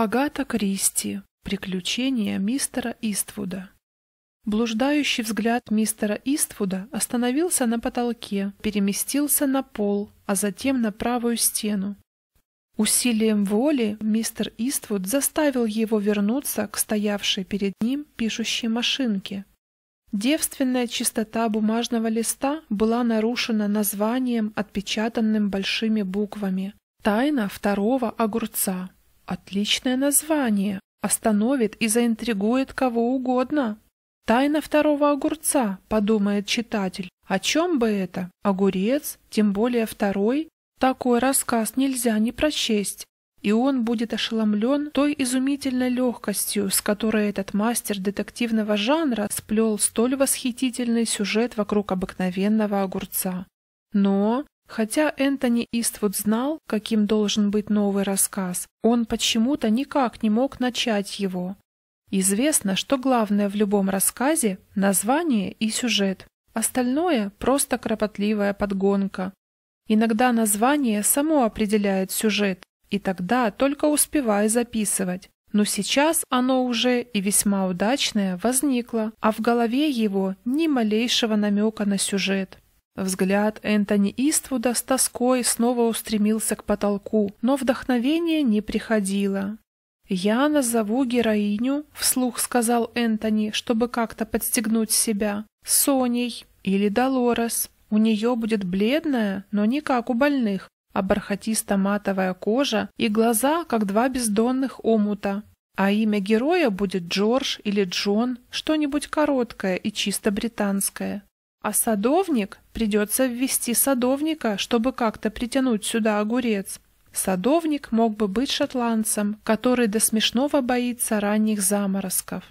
Агата Кристи. Приключения мистера Иствуда. Блуждающий взгляд мистера Иствуда остановился на потолке, переместился на пол, а затем на правую стену. Усилием воли мистер Иствуд заставил его вернуться к стоявшей перед ним пишущей машинке. Девственная чистота бумажного листа была нарушена названием, отпечатанным большими буквами. «Тайна второго огурца». Отличное название. Остановит и заинтригует кого угодно. «Тайна второго огурца», — подумает читатель. О чем бы это? Огурец, тем более второй? Такой рассказ нельзя не прочесть. И он будет ошеломлен той изумительной легкостью, с которой этот мастер детективного жанра сплел столь восхитительный сюжет вокруг обыкновенного огурца. Но, хотя Энтони Иствуд знал, каким должен быть новый рассказ, он почему-то никак не мог начать его. Известно, что главное в любом рассказе – название и сюжет. Остальное – просто кропотливая подгонка. Иногда название само определяет сюжет, и тогда только успевай записывать. Но сейчас оно уже, и весьма удачное, возникло, а в голове его ни малейшего намека на сюжет. Взгляд Энтони Иствуда с тоской снова устремился к потолку, но вдохновение не приходило. «Я назову героиню», — вслух сказал Энтони, чтобы как-то подстегнуть себя, «Соней или Долорес. У нее будет бледная, но не как у больных, а бархатисто-матовая кожа и глаза, как два бездонных омута. А имя героя будет Джордж или Джон, что-нибудь короткое и чисто британское. А садовник, придется ввести садовника, чтобы как-то притянуть сюда огурец. Садовник мог бы быть шотландцем, который до смешного боится ранних заморозков».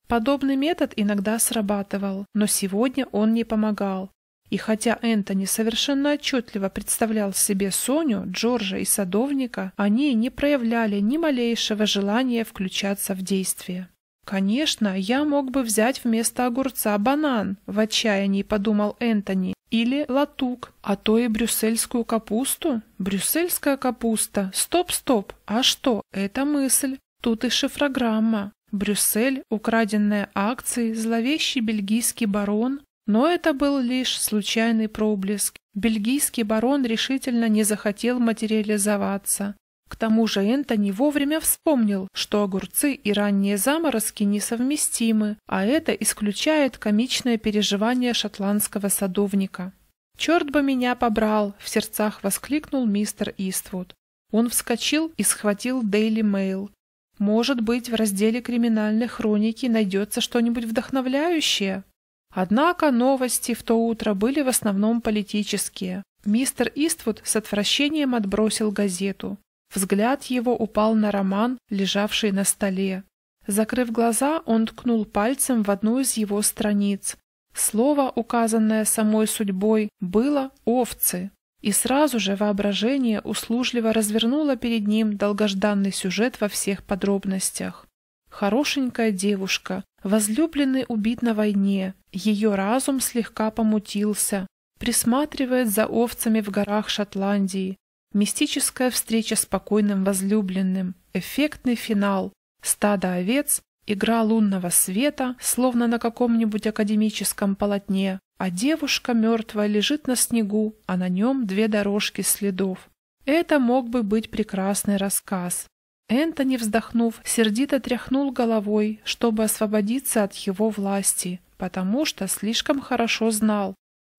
Подобный метод иногда срабатывал, но сегодня он не помогал. И хотя Энтони совершенно отчетливо представлял себе Соню, Джорджа и садовника, они не проявляли ни малейшего желания включаться в действие. «Конечно, я мог бы взять вместо огурца банан», — в отчаянии подумал Энтони, или латук, а то и брюссельскую капусту. Брюссельская капуста. Стоп. А что? Это мысль. Тут и шифрограмма. Брюссель, украденные акции, зловещий бельгийский барон. Но это был лишь случайный проблеск. Бельгийский барон решительно не захотел материализоваться. К тому же Энтони вовремя вспомнил, что огурцы и ранние заморозки несовместимы, а это исключает комичное переживание шотландского садовника. «Черт бы меня побрал!» — в сердцах воскликнул мистер Иствуд. Он вскочил и схватил Daily Mail. Может быть, в разделе криминальной хроники найдется что-нибудь вдохновляющее? Однако новости в то утро были в основном политические. Мистер Иствуд с отвращением отбросил газету. Взгляд его упал на роман, лежавший на столе. Закрыв глаза, он ткнул пальцем в одну из его страниц. Слово, указанное самой судьбой, было «овцы». И сразу же воображение услужливо развернуло перед ним долгожданный сюжет во всех подробностях. Хорошенькая девушка, возлюбленный убит на войне, ее разум слегка помутился, присматривает за овцами в горах Шотландии. Мистическая встреча с покойным возлюбленным, эффектный финал, стадо овец, игра лунного света, словно на каком-нибудь академическом полотне, а девушка мертвая лежит на снегу, а на нем 2 дорожки следов. Это мог бы быть прекрасный рассказ. Энтони, вздохнув, сердито тряхнул головой, чтобы освободиться от его власти, потому что слишком хорошо знал.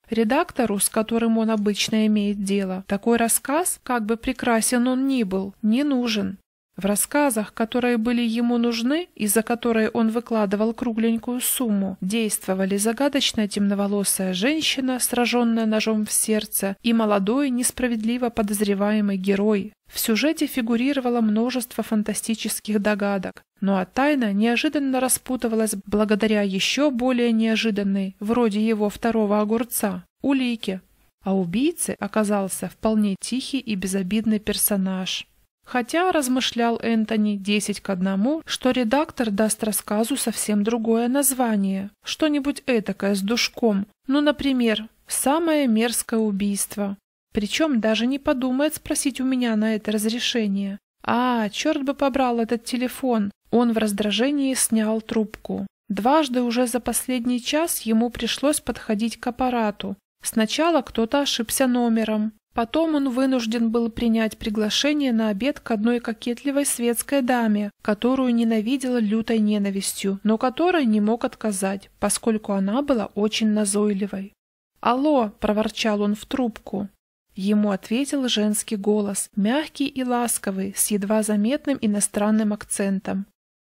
Редактору, с которым он обычно имеет дело, такой рассказ, как бы прекрасен он ни был, не нужен. В рассказах, которые были ему нужны и за которые он выкладывал кругленькую сумму, действовали загадочная темноволосая женщина, сраженная ножом в сердце, и молодой, несправедливо подозреваемый герой. В сюжете фигурировало множество фантастических догадок, но тайна неожиданно распутывалась благодаря еще более неожиданной, вроде его второго огурца, улике. А убийцей оказался вполне тихий и безобидный персонаж. Хотя, размышлял Энтони 10-1, что редактор даст рассказу совсем другое название, что-нибудь этакое с душком, ну, например, «Самое мерзкое убийство». Причем даже не подумает спросить у меня на это разрешение. Черт бы побрал этот телефон! Он в раздражении снял трубку. Дважды уже за последний час ему пришлось подходить к аппарату. Сначала кто-то ошибся номером. Потом он вынужден был принять приглашение на обед к одной кокетливой светской даме, которую ненавидел лютой ненавистью, но которой не мог отказать, поскольку она была очень назойливой. «Алло!» – проворчал он в трубку. Ему ответил женский голос, мягкий и ласковый, с едва заметным иностранным акцентом.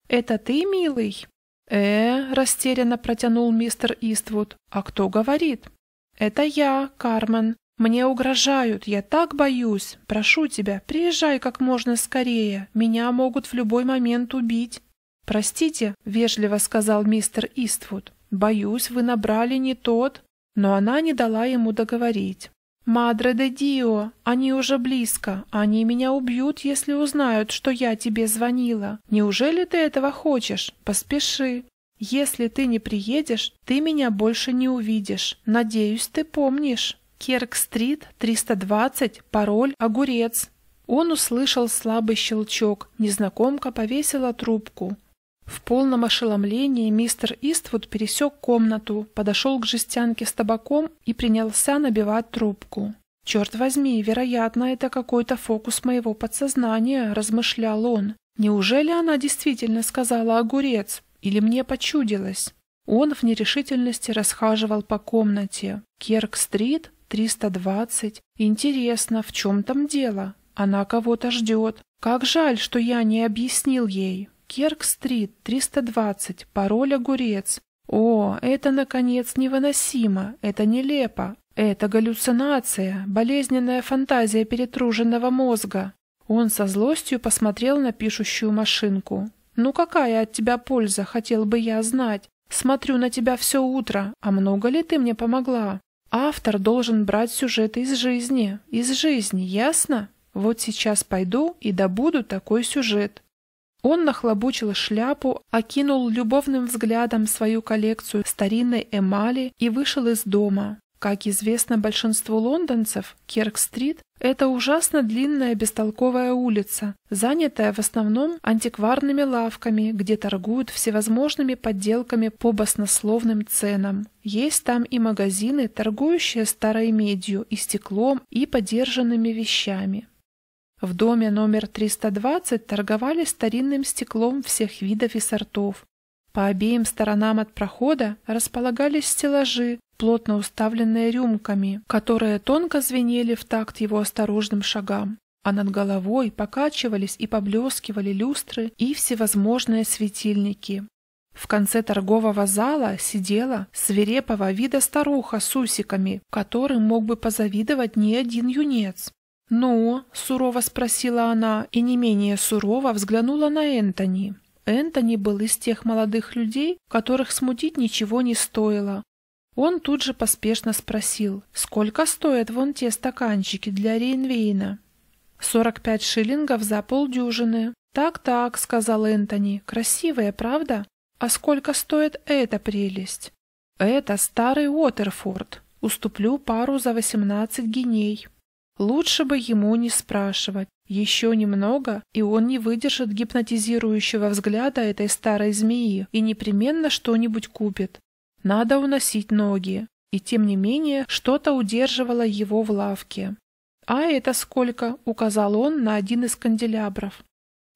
«Это ты, милый?» Растерянно протянул мистер Иствуд. «А кто говорит?» «Это я, Кармен. Мне угрожают, я так боюсь. Прошу тебя, приезжай как можно скорее. Меня могут в любой момент убить». «Простите», — вежливо сказал мистер Иствуд. «Боюсь, вы набрали не тот». Но она не дала ему договорить. «Мадре де Дио, они уже близко. Они меня убьют, если узнают, что я тебе звонила. Неужели ты этого хочешь? Поспеши. Если ты не приедешь, ты меня больше не увидишь. Надеюсь, ты помнишь. Керк-стрит, 320, пароль «Огурец». Он услышал слабый щелчок. Незнакомка повесила трубку. В полном ошеломлении мистер Иствуд пересек комнату, подошел к жестянке с табаком и принялся набивать трубку. «Черт возьми, вероятно, это какой-то фокус моего подсознания», — размышлял он. «Неужели она действительно сказала «огурец»? Или мне почудилось?» Он в нерешительности расхаживал по комнате. «Керк-стрит, 320. Интересно, в чем там дело? Она кого-то ждет. Как жаль, что я не объяснил ей. Керк-стрит, 320, пароль «Огурец». О, это, наконец, невыносимо, это нелепо, это галлюцинация, болезненная фантазия перетруженного мозга. Он со злостью посмотрел на пишущую машинку. «Ну какая от тебя польза, хотел бы я знать? Смотрю на тебя все утро, а много ли ты мне помогла? Автор должен брать сюжеты из жизни, ясно? Вот сейчас пойду и добуду такой сюжет». Он нахлобучил шляпу, окинул любовным взглядом свою коллекцию старинной эмали и вышел из дома. Как известно большинству лондонцев, Керк-стрит – это ужасно длинная бестолковая улица, занятая в основном антикварными лавками, где торгуют всевозможными подделками по баснословным ценам. Есть там и магазины, торгующие старой медью и стеклом и подержанными вещами. В доме номер 320 торговали старинным стеклом всех видов и сортов. По обеим сторонам от прохода располагались стеллажи, плотно уставленные рюмками, которые тонко звенели в такт его осторожным шагам, а над головой покачивались и поблескивали люстры и всевозможные светильники. В конце торгового зала сидела свирепого вида старуха с усиками, которым мог бы позавидовать не один юнец. «Ну?» — сурово спросила она и не менее сурово взглянула на Энтони. Энтони был из тех молодых людей, которых смутить ничего не стоило. Он тут же поспешно спросил, сколько стоят вон те стаканчики для Рейнвейна? 45 шиллингов за полдюжины. «Так-так», — сказал Энтони, — «красивая, правда? А сколько стоит эта прелесть?» «Это старый Уотерфорд. Уступлю пару за 18 гиней». Лучше бы ему не спрашивать. Еще немного, и он не выдержит гипнотизирующего взгляда этой старой змеи и непременно что-нибудь купит. Надо уносить ноги. И тем не менее, что-то удерживало его в лавке. «А это сколько?» — указал он на один из канделябров.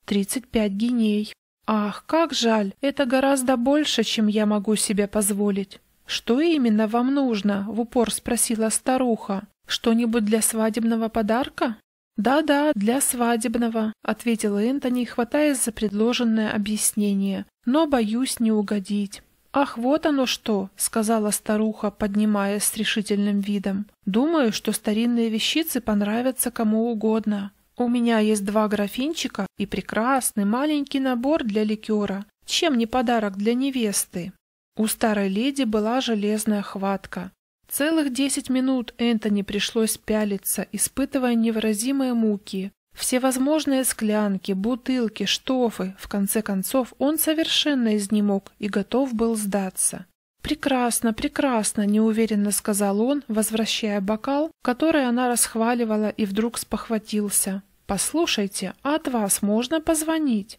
35 гиней. «Ах, как жаль! Это гораздо больше, чем я могу себе позволить». «Что именно вам нужно?» — в упор спросила старуха. «Что-нибудь для свадебного подарка?» «Да-да, для свадебного», — ответил Энтони, хватаясь за предложенное объяснение. «Но боюсь не угодить». «Ах, вот оно что!» — сказала старуха, поднимаясь с решительным видом. «Думаю, что старинные вещицы понравятся кому угодно. У меня есть 2 графинчика и прекрасный маленький набор для ликера. Чем не подарок для невесты?» У старой леди была железная хватка. Целых 10 минут Энтони пришлось пялиться, испытывая невыразимые муки. Всевозможные склянки, бутылки, штофы. В конце концов, он совершенно изнемог и готов был сдаться. «Прекрасно, прекрасно», — неуверенно сказал он, возвращая бокал, который она расхваливала, и вдруг спохватился. «Послушайте, а от вас можно позвонить?»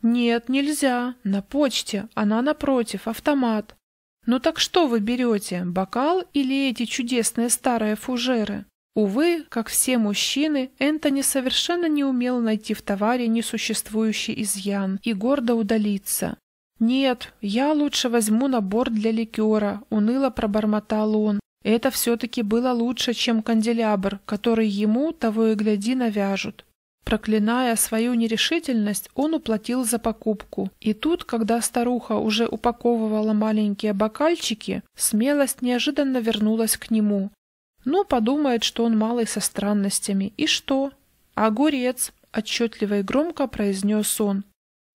«Нет, нельзя. На почте. Она напротив, автомат». «Ну так что вы берете, бокал или эти чудесные старые фужеры?» Увы, как все мужчины, Энтони совершенно не умел найти в товаре несуществующий изъян и гордо удалиться. «Нет, я лучше возьму набор для ликера», — уныло пробормотал он. Это все-таки было лучше, чем канделябр, который ему, того и гляди, навяжут. Проклиная свою нерешительность, он уплатил за покупку. И тут, когда старуха уже упаковывала маленькие бокальчики, смелость неожиданно вернулась к нему. Ну, подумает, что он малый со странностями. И что? «Огурец!» — отчетливо и громко произнес он.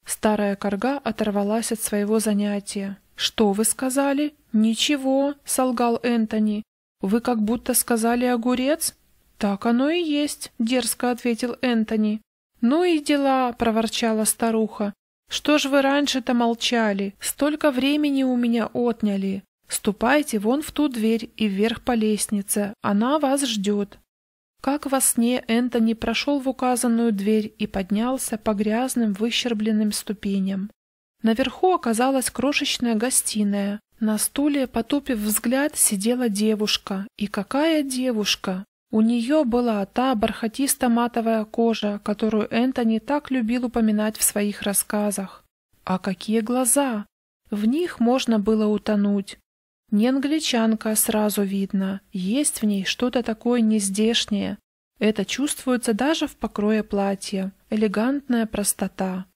Старая корга оторвалась от своего занятия. «Что вы сказали?» «Ничего», — солгал Энтони. «Вы как будто сказали огурец?» «Так оно и есть», — дерзко ответил Энтони. «Ну и дела», — проворчала старуха. «Что ж вы раньше-то молчали? Столько времени у меня отняли. Ступайте вон в ту дверь и вверх по лестнице. Она вас ждет». Как во сне Энтони прошел в указанную дверь и поднялся по грязным выщербленным ступеням. Наверху оказалась крошечная гостиная. На стуле, потупив взгляд, сидела девушка. И какая девушка! У нее была та бархатисто-матовая кожа, которую Энтони так любил упоминать в своих рассказах. А какие глаза! В них можно было утонуть. Не англичанка, сразу видно. Есть в ней что-то такое нездешнее. Это чувствуется даже в покрое платья. Элегантная простота.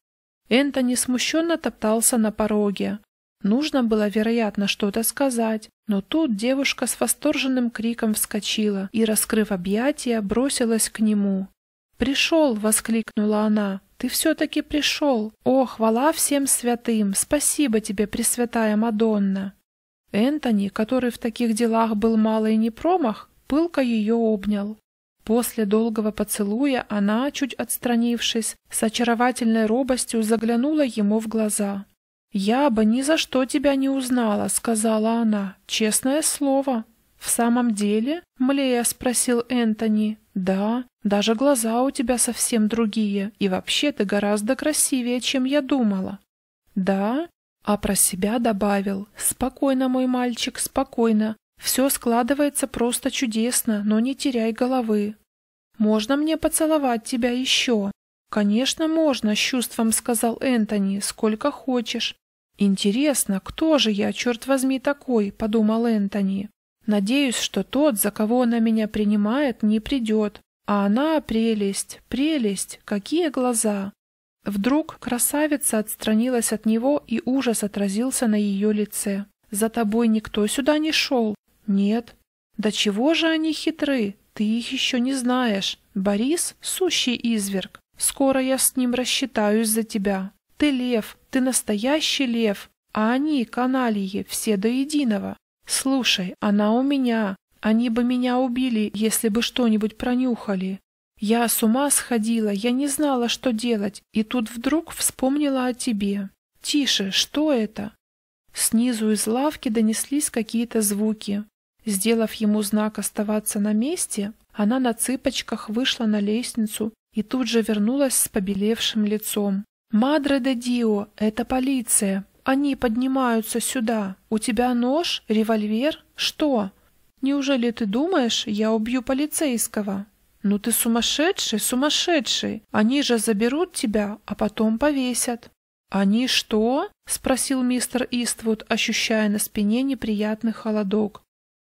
Энтони смущенно топтался на пороге. Нужно было, вероятно, что-то сказать, но тут девушка с восторженным криком вскочила и, раскрыв объятия, бросилась к нему. «Пришел!» — воскликнула она. «Ты все-таки пришел! О, хвала всем святым! Спасибо тебе, Пресвятая Мадонна!» Энтони, который в таких делах был мало и не промах, пылко ее обнял. После долгого поцелуя она, чуть отстранившись, с очаровательной робостью заглянула ему в глаза. «Я бы ни за что тебя не узнала», — сказала она. «Честное слово». «В самом деле?» — млея спросил Энтони. «Да, даже глаза у тебя совсем другие, и вообще ты гораздо красивее, чем я думала». «Да?» А про себя добавил: «Спокойно, мой мальчик, спокойно. Все складывается просто чудесно, но не теряй головы. Можно мне поцеловать тебя еще?» «Конечно, можно», — с чувством сказал Энтони, — «сколько хочешь». «Интересно, кто же я, черт возьми, такой?» — подумал Энтони. «Надеюсь, что тот, за кого она меня принимает, не придет. А она прелесть, прелесть, какие глаза!» Вдруг красавица отстранилась от него, и ужас отразился на ее лице. «За тобой никто сюда не шел?» «Нет». «Да чего же они хитры? Ты их еще не знаешь. Борис — сущий изверг. Скоро я с ним рассчитаюсь за тебя. Ты лев, ты настоящий лев, а они, канальи, все до единого. Слушай, она у меня. Они бы меня убили, если бы что-нибудь пронюхали. Я с ума сходила, я не знала, что делать, и тут вдруг вспомнила о тебе. Тише, что это?» Снизу из лавки донеслись какие-то звуки. Сделав ему знак оставаться на месте, она на цыпочках вышла на лестницу и тут же вернулась с побелевшим лицом. «Мадре де Дио, это полиция. Они поднимаются сюда. У тебя нож, револьвер? Что? Неужели ты думаешь, я убью полицейского? Ну ты сумасшедший, сумасшедший. Они же заберут тебя, а потом повесят». «Они что?» — спросил мистер Иствуд, ощущая на спине неприятный холодок.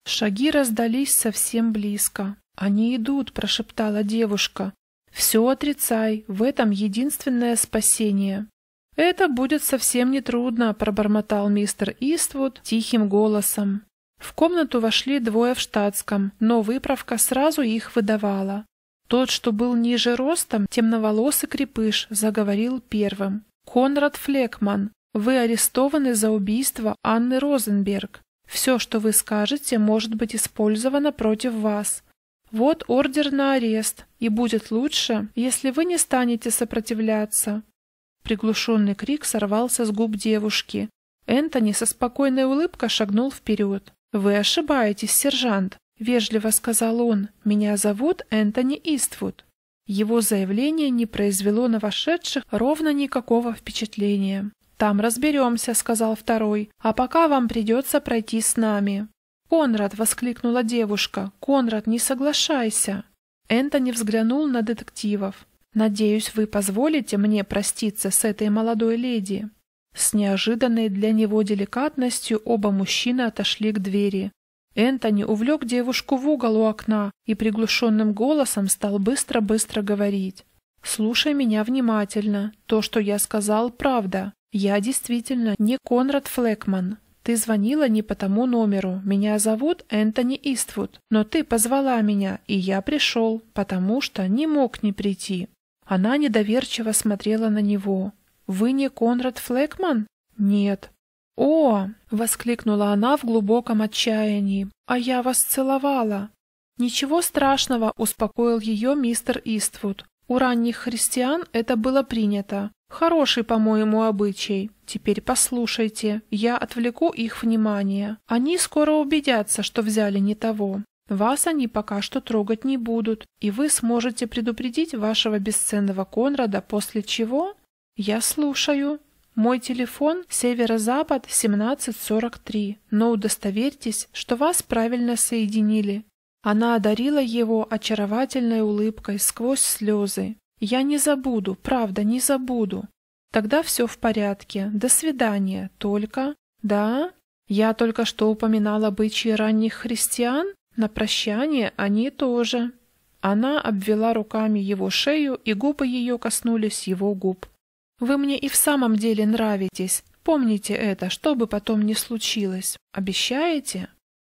Шаги раздались совсем близко. «Они идут», — прошептала девушка. «Все отрицай, в этом единственное спасение». «Это будет совсем нетрудно», — пробормотал мистер Иствуд тихим голосом. В комнату вошли двое в штатском, но выправка сразу их выдавала. Тот, что был ниже ростом, темноволосый крепыш, заговорил первым. «Конрад Флекман, вы арестованы за убийство Анны Розенберг. Все, что вы скажете, может быть использовано против вас. Вот ордер на арест, и будет лучше, если вы не станете сопротивляться». Приглушенный крик сорвался с губ девушки. Энтони со спокойной улыбкой шагнул вперед. «Вы ошибаетесь, сержант», — вежливо сказал он. «Меня зовут Энтони Иствуд. Его заявление не произвело на вошедших ровно никакого впечатления. «Там разберемся», — сказал второй, — «а пока вам придется пройти с нами». «Конрад!» — воскликнула девушка. «Конрад, не соглашайся!» Энтони взглянул на детективов. «Надеюсь, вы позволите мне проститься с этой молодой леди?» С неожиданной для него деликатностью оба мужчины отошли к двери. Энтони увлек девушку в угол у окна и приглушенным голосом стал быстро-быстро говорить. «Слушай меня внимательно. То, что я сказал, правда. Я действительно не Конрад Флэкман. Ты звонила не по тому номеру. Меня зовут Энтони Иствуд. Но ты позвала меня, и я пришел, потому что не мог не прийти». Она недоверчиво смотрела на него. «Вы не Конрад Флэкман?» «Нет». «О!» — воскликнула она в глубоком отчаянии. «А я вас целовала!» «Ничего страшного», — успокоил ее мистер Иствуд. «У ранних христиан это было принято. Хороший, по-моему, обычай. Теперь послушайте, я отвлеку их внимание. Они скоро убедятся, что взяли не того. Вас они пока что трогать не будут, и вы сможете предупредить вашего бесценного Конрада, после чего...» «Я слушаю. Мой телефон северо-запад 1743, но удостоверьтесь, что вас правильно соединили». Она одарила его очаровательной улыбкой сквозь слезы. «Я не забуду, правда, не забуду». «Тогда все в порядке. До свидания. Только...» «Да? Я только что упоминала обычаи ранних христиан. На прощание они тоже». Она обвела руками его шею, и губы ее коснулись его губ. «Вы мне и в самом деле нравитесь. Помните это, что бы потом ни случилось. Обещаете?»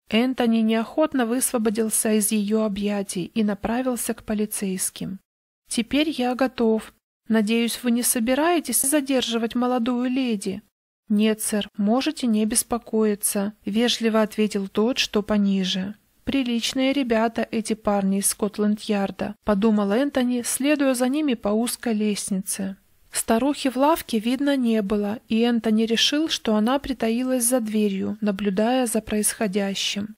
Энтони неохотно высвободился из ее объятий и направился к полицейским. «Теперь я готов. Надеюсь, вы не собираетесь задерживать молодую леди?» «Нет, сэр, можете не беспокоиться», — вежливо ответил тот, что пониже. «Приличные ребята эти парни из Скотланд-Ярда», — подумал Энтони, следуя за ними по узкой лестнице. Старухи в лавке видно не было, и Энтони решил, что она притаилась за дверью, наблюдая за происходящим.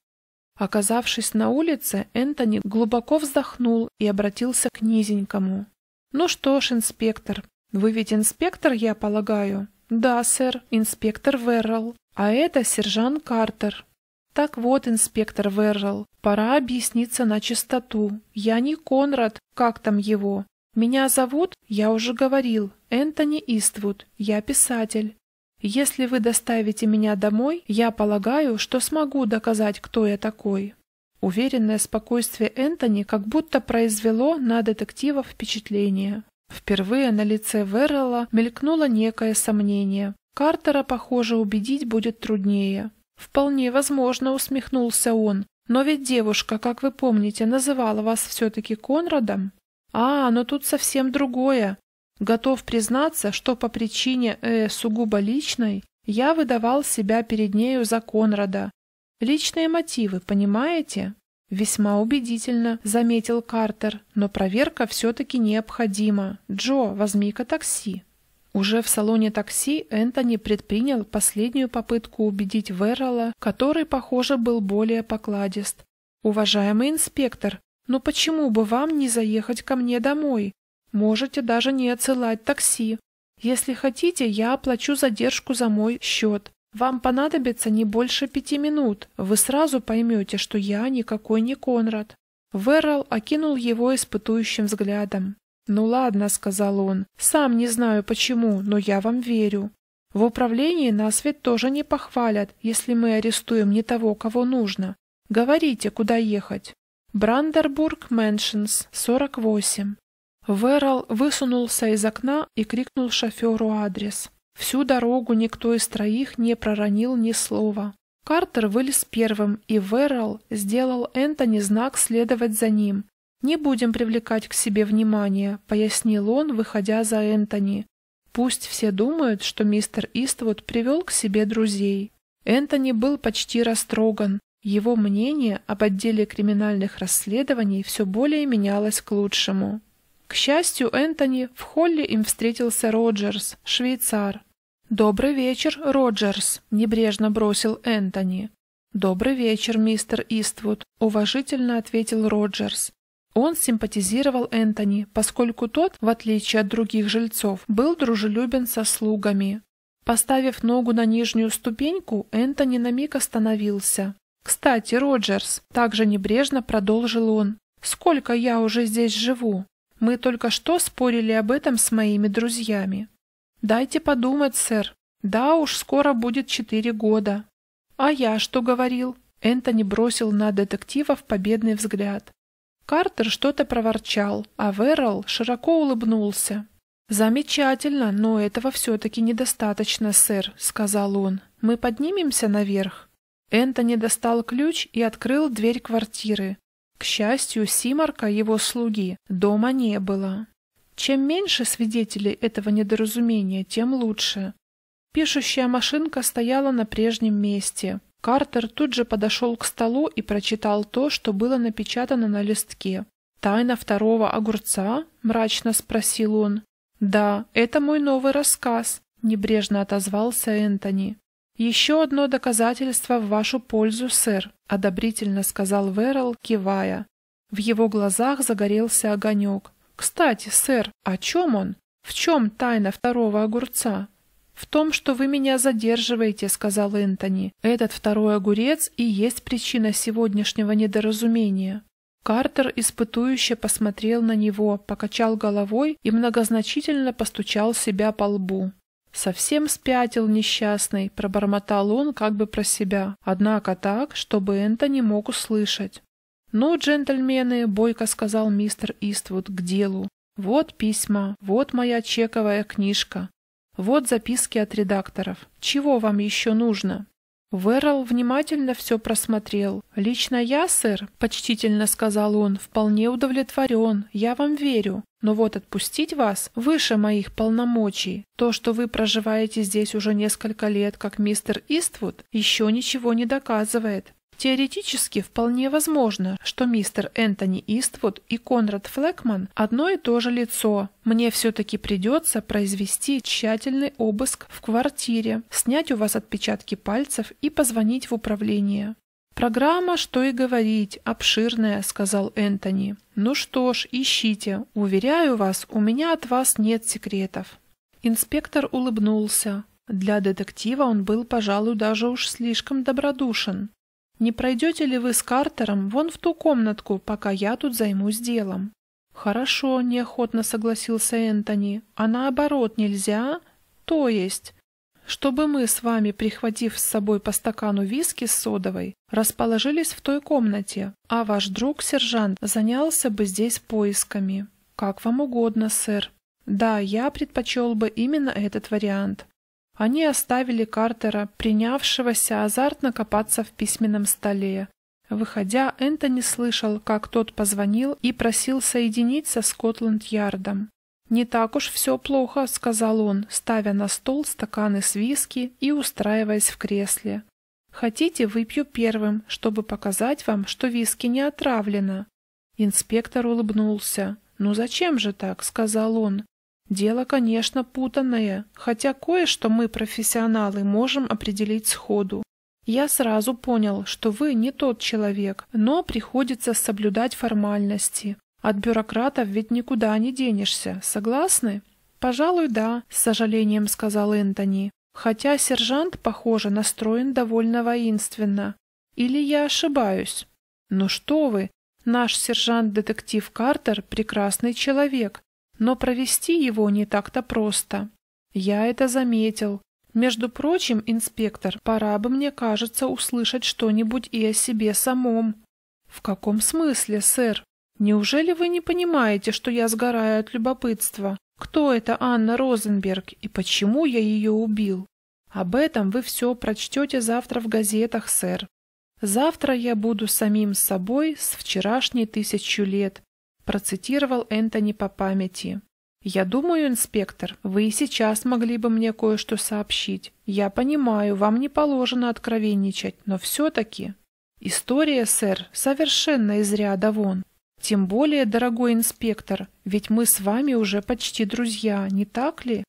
Оказавшись на улице, Энтони глубоко вздохнул и обратился к низенькому. «Ну что ж, инспектор, вы ведь инспектор, я полагаю?» «Да, сэр, инспектор Веррелл, а это сержант Картер». «Так вот, инспектор Веррелл, пора объясниться на чистоту. Я не Конрад, как там его. Меня зовут, я уже говорил, Энтони Иствуд, я писатель. Если вы доставите меня домой, я полагаю, что смогу доказать, кто я такой». Уверенное спокойствие Энтони как будто произвело на детектива впечатление. Впервые на лице Веррелла мелькнуло некое сомнение. Картера, похоже, убедить будет труднее. «Вполне возможно», — усмехнулся он. «Но ведь девушка, как вы помните, называла вас все-таки Конрадом?» Но тут совсем другое. Готов признаться, что по причине, сугубо личной, я выдавал себя перед нею за Конрада. Личные мотивы, понимаете?» «Весьма убедительно», — заметил Картер, «но проверка все-таки необходима. Джо, возьми-ка такси». Уже в салоне такси Энтони предпринял последнюю попытку убедить Веррелла, который, похоже, был более покладист. «Уважаемый инспектор, ну почему бы вам не заехать ко мне домой? Можете даже не отсылать такси. Если хотите, я оплачу задержку за мой счет. Вам понадобится не больше 5 минут. Вы сразу поймете, что я никакой не Конрад». Веррелл окинул его испытующим взглядом. «Ну ладно», — сказал он, — «сам не знаю почему, но я вам верю. В управлении нас ведь тоже не похвалят, если мы арестуем не того, кого нужно. Говорите, куда ехать». «Брандербург Мэншнс, 48». Веррелл высунулся из окна и крикнул шоферу адрес. Всю дорогу никто из троих не проронил ни слова. Картер вылез первым, и Веррелл сделал Энтони знак следовать за ним. «Не будем привлекать к себе внимание», — пояснил он, выходя за Энтони. «Пусть все думают, что мистер Иствуд привел к себе друзей». Энтони был почти растроган. Его мнение об отделе криминальных расследований все более менялось к лучшему. К счастью Энтони, в холле им встретился Роджерс, швейцар. «Добрый вечер, Роджерс», — небрежно бросил Энтони. «Добрый вечер, мистер Иствуд», — уважительно ответил Роджерс. Он симпатизировал Энтони, поскольку тот, в отличие от других жильцов, был дружелюбен со слугами. Поставив ногу на нижнюю ступеньку, Энтони на миг остановился. «Кстати, Роджерс», — также небрежно продолжил он, — «сколько я уже здесь живу? Мы только что спорили об этом с моими друзьями». «Дайте подумать, сэр. Да уж, скоро будет 4 года». «А я что говорил?» Энтони бросил на детективов победный взгляд. Картер что-то проворчал, а Веррелл широко улыбнулся. «Замечательно, но этого все-таки недостаточно, сэр», — сказал он. «Мы поднимемся наверх». Энтони достал ключ и открыл дверь квартиры. К счастью, Симарка, его слуги, дома не было. Чем меньше свидетелей этого недоразумения, тем лучше. Пишущая машинка стояла на прежнем месте. Картер тут же подошел к столу и прочитал то, что было напечатано на листке. «Тайна второго огурца?» — мрачно спросил он. «Да, это мой новый рассказ», — небрежно отозвался Энтони. «Еще одно доказательство в вашу пользу, сэр», — одобрительно сказал Веррелл, кивая. В его глазах загорелся огонек. «Кстати, сэр, о чем он? В чем тайна второго огурца?» «В том, что вы меня задерживаете», — сказал Энтони. «Этот второй огурец и есть причина сегодняшнего недоразумения». Картер испытующе посмотрел на него, покачал головой и многозначительно постучал себя по лбу. «Совсем спятил несчастный», — пробормотал он как бы про себя, однако так, чтобы Энтони мог услышать. «Ну, джентльмены», — бойко сказал мистер Иствуд, — «к делу. Вот письма, вот моя чековая книжка, вот записки от редакторов. Чего вам еще нужно?» Веррелл внимательно все просмотрел. «Лично я, сэр, — почтительно сказал он, — вполне удовлетворен, я вам верю. Но вот отпустить вас выше моих полномочий. То, что вы проживаете здесь уже несколько лет, как мистер Иствуд, еще ничего не доказывает. Теоретически вполне возможно, что мистер Энтони Иствуд и Конрад Флэкман одно и то же лицо. Мне все-таки придется произвести тщательный обыск в квартире, снять у вас отпечатки пальцев и позвонить в управление». «Программа, что и говорить, обширная», — сказал Энтони. «Ну что ж, ищите. Уверяю вас, у меня от вас нет секретов». Инспектор улыбнулся. Для детектива он был, пожалуй, даже уж слишком добродушен. «Не пройдете ли вы с Картером вон в ту комнатку, пока я тут займусь делом?» «Хорошо», — неохотно согласился Энтони. «А наоборот нельзя? То есть, чтобы мы с вами, прихватив с собой по стакану виски с содовой, расположились в той комнате, а ваш друг-сержант занялся бы здесь поисками». «Как вам угодно, сэр». «Да, я предпочел бы именно этот вариант». Они оставили Картера, принявшегося азартно копаться в письменном столе. Выходя, Энтони слышал, как тот позвонил и просил соединить со Скотланд-Ярдом. «Не так уж все плохо», — сказал он, ставя на стол стаканы с виски и устраиваясь в кресле. «Хотите, выпью первым, чтобы показать вам, что виски не отравлено?» Инспектор улыбнулся. «Ну зачем же так?» — сказал он. «Дело, конечно, путанное, хотя кое-что мы, профессионалы, можем определить сходу. Я сразу понял, что вы не тот человек, но приходится соблюдать формальности. От бюрократов ведь никуда не денешься, согласны?» «Пожалуй, да», — с сожалением сказал Энтони. «Хотя сержант, похоже, настроен довольно воинственно. Или я ошибаюсь?» «Ну что вы, наш сержант-детектив Картер — прекрасный человек. Но провести его не так-то просто. Я это заметил. Между прочим, инспектор, пора бы, мне кажется, услышать что-нибудь и о себе самом». «В каком смысле, сэр? Неужели вы не понимаете, что я сгораю от любопытства? Кто эта Анна Розенберг и почему я ее убил? Об этом вы все прочтете завтра в газетах, сэр. Завтра я буду самим собой с вчерашней 1000 лет», процитировал Энтони по памяти. «Я думаю, инспектор, вы и сейчас могли бы мне кое-что сообщить. Я понимаю, вам не положено откровенничать, но все-таки...» «История, сэр, совершенно из ряда вон. Тем более, дорогой инспектор, ведь мы с вами уже почти друзья, не так ли?»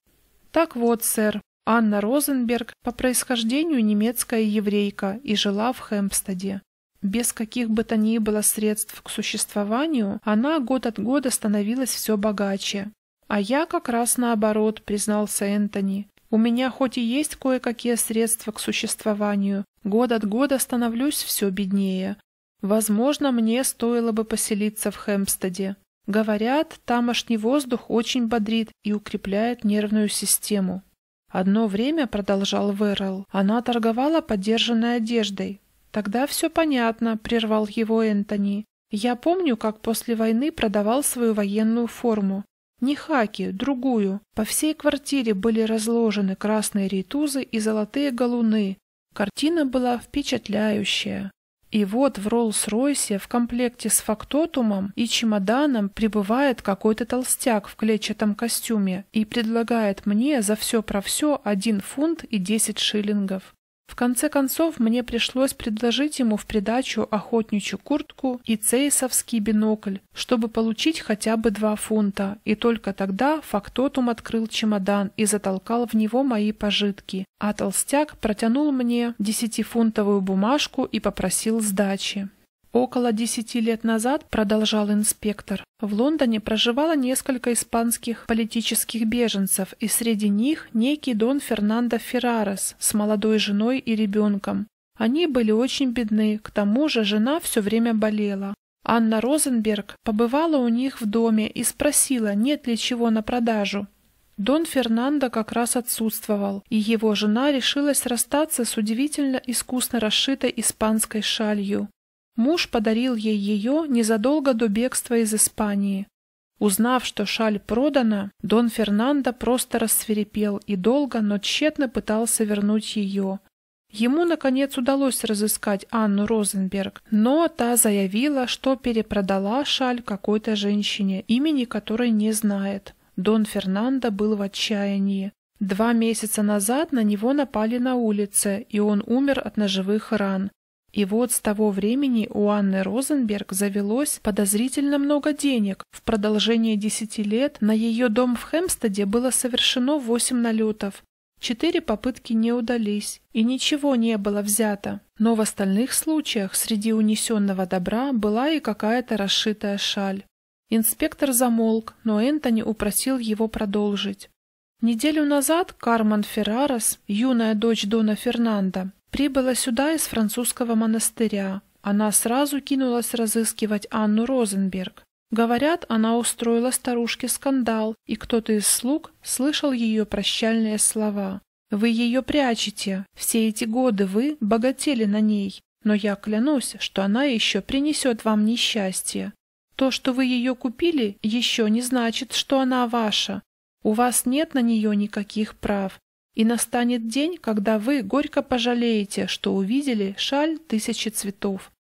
«Так вот, сэр, Анна Розенберг по происхождению немецкая еврейка и жила в Хэмпстеде. Без каких бы то ни было средств к существованию, она год от года становилась все богаче. «А я как раз наоборот», — признался Энтони. «У меня хоть и есть кое-какие средства к существованию, год от года становлюсь все беднее. Возможно, мне стоило бы поселиться в Хэмпстеде. Говорят, тамошний воздух очень бодрит и укрепляет нервную систему». «Одно время, — продолжал Веррелл, — она торговала подержанной одеждой». «Тогда все понятно», — прервал его Энтони. «Я помню, как после войны продавал свою военную форму. Не хаки, другую. По всей квартире были разложены красные рейтузы и золотые галуны. Картина была впечатляющая. И вот в Роллс-Ройсе в комплекте с фактотумом и чемоданом прибывает какой-то толстяк в клетчатом костюме и предлагает мне за все про все 1 фунт и 10 шиллингов. В конце концов, мне пришлось предложить ему в придачу охотничью куртку и цейсовский бинокль, чтобы получить хотя бы 2 фунта, и только тогда фактотум открыл чемодан и затолкал в него мои пожитки, а толстяк протянул мне 10-фунтовую бумажку и попросил сдачи. Около 10 лет назад, продолжал инспектор, в Лондоне проживало несколько испанских политических беженцев, и среди них некий Дон Фернандо Феррарес с молодой женой и ребенком. Они были очень бедны, к тому же жена все время болела. Анна Розенберг побывала у них в доме и спросила, нет ли чего на продажу. Дон Фернандо как раз отсутствовал, и его жена решилась расстаться с удивительно искусно расшитой испанской шалью. Муж подарил ей ее незадолго до бегства из Испании. Узнав, что шаль продана, Дон Фернандо просто рассвирепел и долго, но тщетно пытался вернуть ее. Ему, наконец, удалось разыскать Анну Розенберг, но та заявила, что перепродала шаль какой-то женщине, имени которой не знает. Дон Фернандо был в отчаянии. 2 месяца назад на него напали на улице, и он умер от ножевых ран. И вот с того времени у Анны Розенберг завелось подозрительно много денег. В продолжение 10 лет на ее дом в Хэмпстеде было совершено 8 налетов. 4 попытки не удались, и ничего не было взято. Но в остальных случаях среди унесенного добра была и какая-то расшитая шаль. Инспектор замолк, но Энтони упросил его продолжить. Неделю назад Кармен Феррарес, юная дочь Дона Фернандо, прибыла сюда из французского монастыря. Она сразу кинулась разыскивать Анну Розенберг. Говорят, она устроила старушке скандал, и кто-то из слуг слышал ее прощальные слова. «Вы ее прячете. Все эти годы вы богатели на ней. Но я клянусь, что она еще принесет вам несчастье. То, что вы ее купили, еще не значит, что она ваша. У вас нет на нее никаких прав. И настанет день, когда вы горько пожалеете, что увидели шаль 1000 цветов».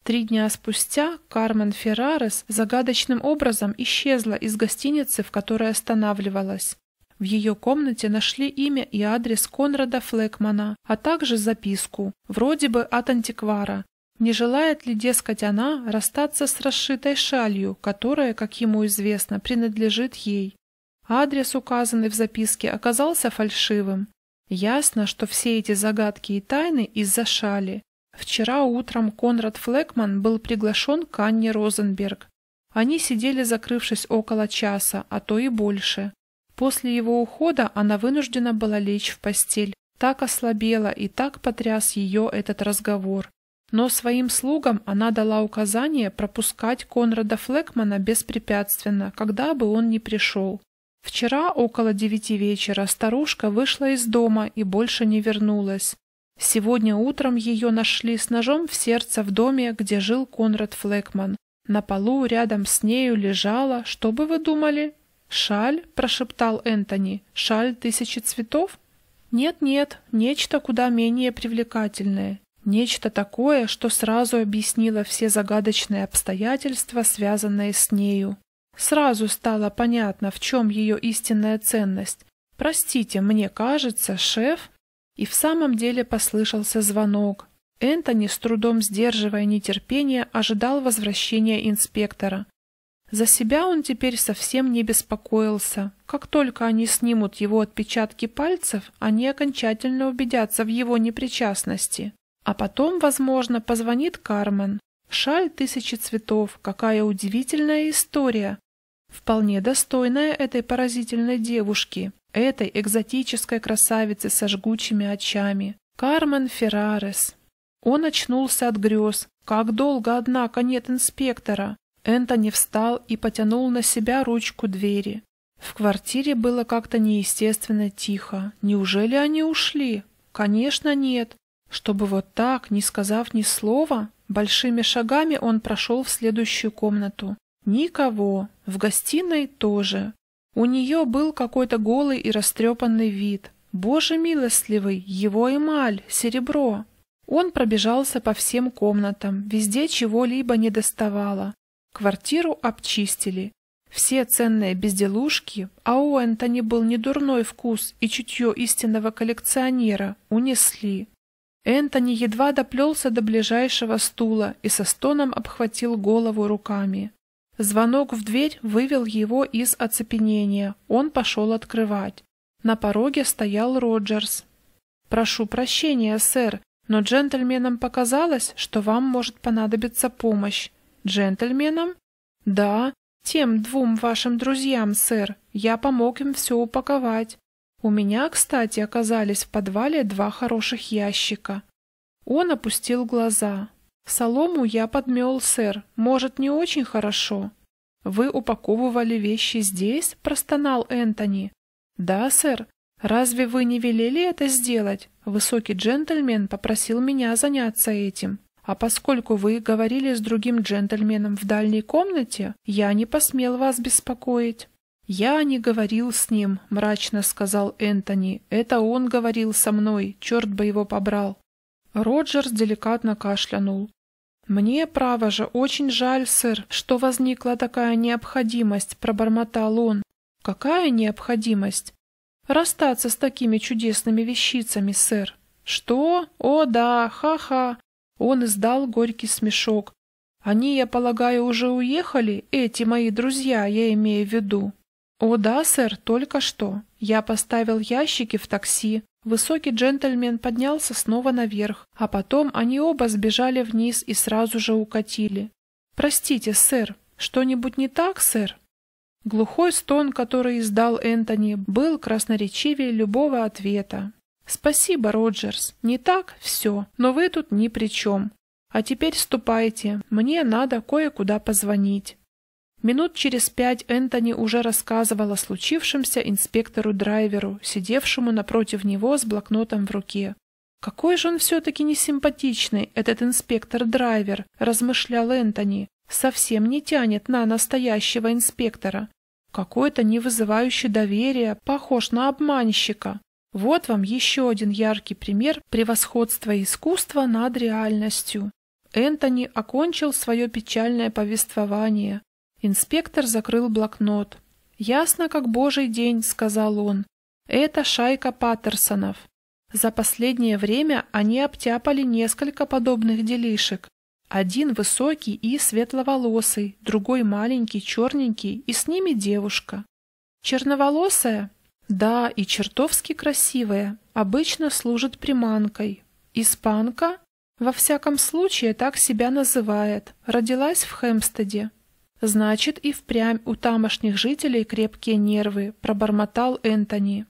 3 дня спустя Кармен Феррарес загадочным образом исчезла из гостиницы, в которой останавливалась. В ее комнате нашли имя и адрес Конрада Флекмана, а также записку, вроде бы от антиквара. Не желает ли, дескать, она расстаться с расшитой шалью, которая, как ему известно, принадлежит ей. Адрес, указанный в записке, оказался фальшивым. Ясно, что все эти загадки и тайны из-за шали. Вчера утром Конрад Флекман был приглашен к Анне Розенберг. Они сидели, закрывшись, около часа, а то и больше. После его ухода она вынуждена была лечь в постель. Так ослабела и так потряс ее этот разговор. Но своим слугам она дала указание пропускать Конрада Флекмана беспрепятственно, когда бы он ни пришел. Вчера около 9 вечера старушка вышла из дома и больше не вернулась. Сегодня утром ее нашли с ножом в сердце в доме, где жил Конрад Флекман. На полу рядом с нею лежала, что бы вы думали? «Шаль?» – прошептал Энтони. «Шаль 1000 цветов?» «Нет-нет, нечто куда менее привлекательное. Нечто такое, что сразу объяснило все загадочные обстоятельства, связанные с нею. Сразу стало понятно, в чем ее истинная ценность. «Простите, мне кажется, шеф...» И в самом деле послышался звонок. Энтони, с трудом сдерживая нетерпение, ожидал возвращения инспектора. За себя он теперь совсем не беспокоился. Как только они снимут его отпечатки пальцев, они окончательно убедятся в его непричастности. А потом, возможно, позвонит Кармен. Шаль 1000 цветов, какая удивительная история. Вполне достойная этой поразительной девушки, этой экзотической красавицы со жгучими очами. Кармен Феррарес. Он очнулся от грез. Как долго, однако, нет инспектора. Энтони встал и потянул на себя ручку двери. В квартире было как-то неестественно тихо. Неужели они ушли? Конечно, нет. Чтобы вот так, не сказав ни слова, большими шагами он прошел в следующую комнату. Никого. В гостиной тоже. У нее был какой-то голый и растрепанный вид. Боже милостливый, его эмаль, серебро. Он пробежался по всем комнатам, везде чего-либо не доставало. Квартиру обчистили. Все ценные безделушки, а у Энтони был недурной вкус и чутье истинного коллекционера, унесли. Энтони едва доплелся до ближайшего стула и со стоном обхватил голову руками. Звонок в дверь вывел его из оцепенения. Он пошел открывать. На пороге стоял Роджерс. «Прошу прощения, сэр, но джентльменам показалось, что вам может понадобиться помощь». «Джентльменам?» «Да, тем 2 вашим друзьям, сэр. Я помог им все упаковать. У меня, кстати, оказались в подвале 2 хороших ящика». Он опустил глаза. «Солому я подмел, сэр. Может, не очень хорошо». «Вы упаковывали вещи здесь?» – простонал Энтони. «Да, сэр. Разве вы не велели это сделать? Высокий джентльмен попросил меня заняться этим. А поскольку вы говорили с другим джентльменом в дальней комнате, я не посмел вас беспокоить». «Я не говорил с ним», – мрачно сказал Энтони. «Это он говорил со мной, черт бы его побрал». Роджерс деликатно кашлянул. «Мне, право же, очень жаль, сэр, что возникла такая необходимость», – пробормотал он. «Какая необходимость?» «Расстаться с такими чудесными вещицами, сэр». «Что? О, да, ха-ха!» Он издал горький смешок. «Они, я полагаю, уже уехали, эти мои друзья, я имею в виду». «О, да, сэр, только что. Я поставил ящики в такси». Высокий джентльмен поднялся снова наверх, а потом они оба сбежали вниз и сразу же укатили. «Простите, сэр, что-нибудь не так, сэр?» Глухой стон, который издал Энтони, был красноречивее любого ответа. «Спасибо, Роджерс. Не так? Все. Но вы тут ни при чем. А теперь ступайте. Мне надо кое-куда позвонить». Минут через 5 Энтони уже рассказывал о случившемся инспектору-драйверу, сидевшему напротив него с блокнотом в руке. «Какой же он все-таки несимпатичный, этот инспектор-драйвер», – размышлял Энтони. «Совсем не тянет на настоящего инспектора. Какой-то не вызывающий доверия, похож на обманщика. Вот вам еще один яркий пример превосходства искусства над реальностью». Энтони окончил свое печальное повествование. Инспектор закрыл блокнот. «Ясно, как божий день», — сказал он. «Это шайка Паттерсонов. За последнее время они обтяпали несколько подобных делишек. Один высокий и светловолосый, другой маленький, черненький, и с ними девушка. Черноволосая? Да, и чертовски красивая, обычно служит приманкой. Испанка? Во всяком случае, так себя называет. Родилась в Хэмпстеде». «Значит, и впрямь у тамошних жителей крепкие нервы», — пробормотал Энтони.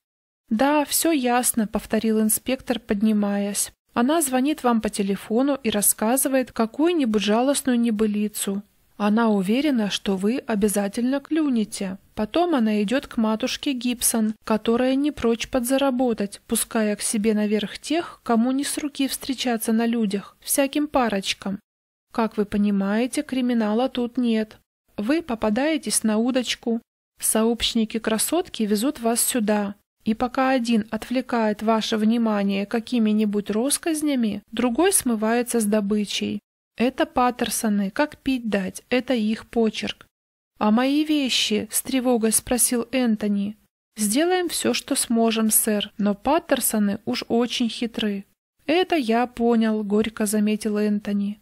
«Да, все ясно», — повторил инспектор, поднимаясь. «Она звонит вам по телефону и рассказывает какую-нибудь жалостную небылицу. Она уверена, что вы обязательно клюнете. Потом она идет к матушке Гибсон, которая не прочь подзаработать, пуская к себе наверх тех, кому не с руки встречаться на людях, всяким парочкам. Как вы понимаете, криминала тут нет. Вы попадаетесь на удочку. Сообщники красотки везут вас сюда. И пока один отвлекает ваше внимание какими-нибудь россказнями, другой смывается с добычей. Это Паттерсоны, как пить дать, это их почерк». «А мои вещи?» — с тревогой спросил Энтони. «Сделаем все, что сможем, сэр, но Паттерсоны уж очень хитры». «Это я понял», — горько заметил Энтони.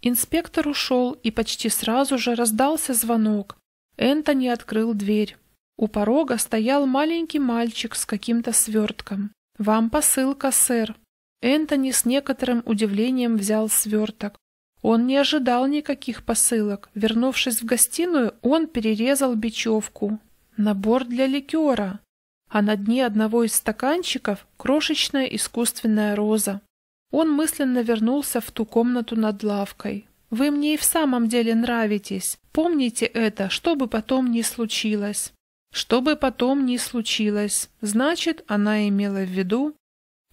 Инспектор ушел, и почти сразу же раздался звонок. Энтони открыл дверь. У порога стоял маленький мальчик с каким-то свертком. «Вам посылка, сэр». Энтони с некоторым удивлением взял сверток. Он не ожидал никаких посылок. Вернувшись в гостиную, он перерезал бечевку. Набор для ликера. А на дне одного из стаканчиков крошечная искусственная роза. Он мысленно вернулся в ту комнату над лавкой. «Вы мне и в самом деле нравитесь. Помните это, что бы потом ни случилось». Что бы потом ни случилось, значит, она имела в виду.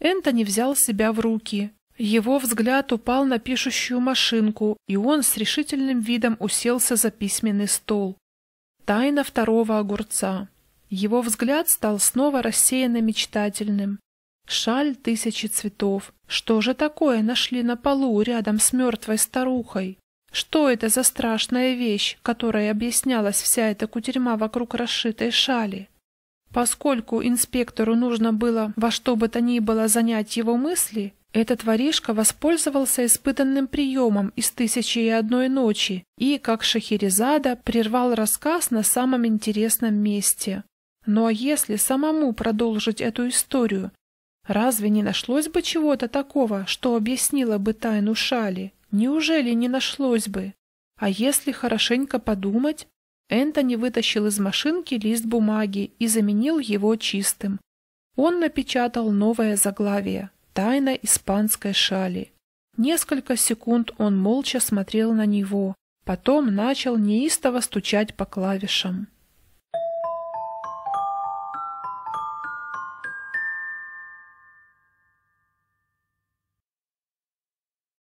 Энтони взял себя в руки. Его взгляд упал на пишущую машинку, и он с решительным видом уселся за письменный стол. Тайна второго огурца. Его взгляд стал снова рассеянно-мечтательным. Шаль тысячи цветов. Что же такое нашли на полу рядом с мертвой старухой? Что это за страшная вещь, которой объяснялась вся эта кутерьма вокруг расшитой шали? Поскольку инспектору нужно было во что бы то ни было занять его мысли, этот воришка воспользовался испытанным приемом из «1001 ночи» и, как Шахерезада, прервал рассказ на самом интересном месте. Ну а если самому продолжить эту историю, разве не нашлось бы чего-то такого, что объяснило бы тайну шали? Неужели не нашлось бы? А если хорошенько подумать? Энтони вытащил из машинки лист бумаги и заменил его чистым. Он напечатал новое заглавие «Тайна испанской шали». Несколько секунд он молча смотрел на него, потом начал неистово стучать по клавишам.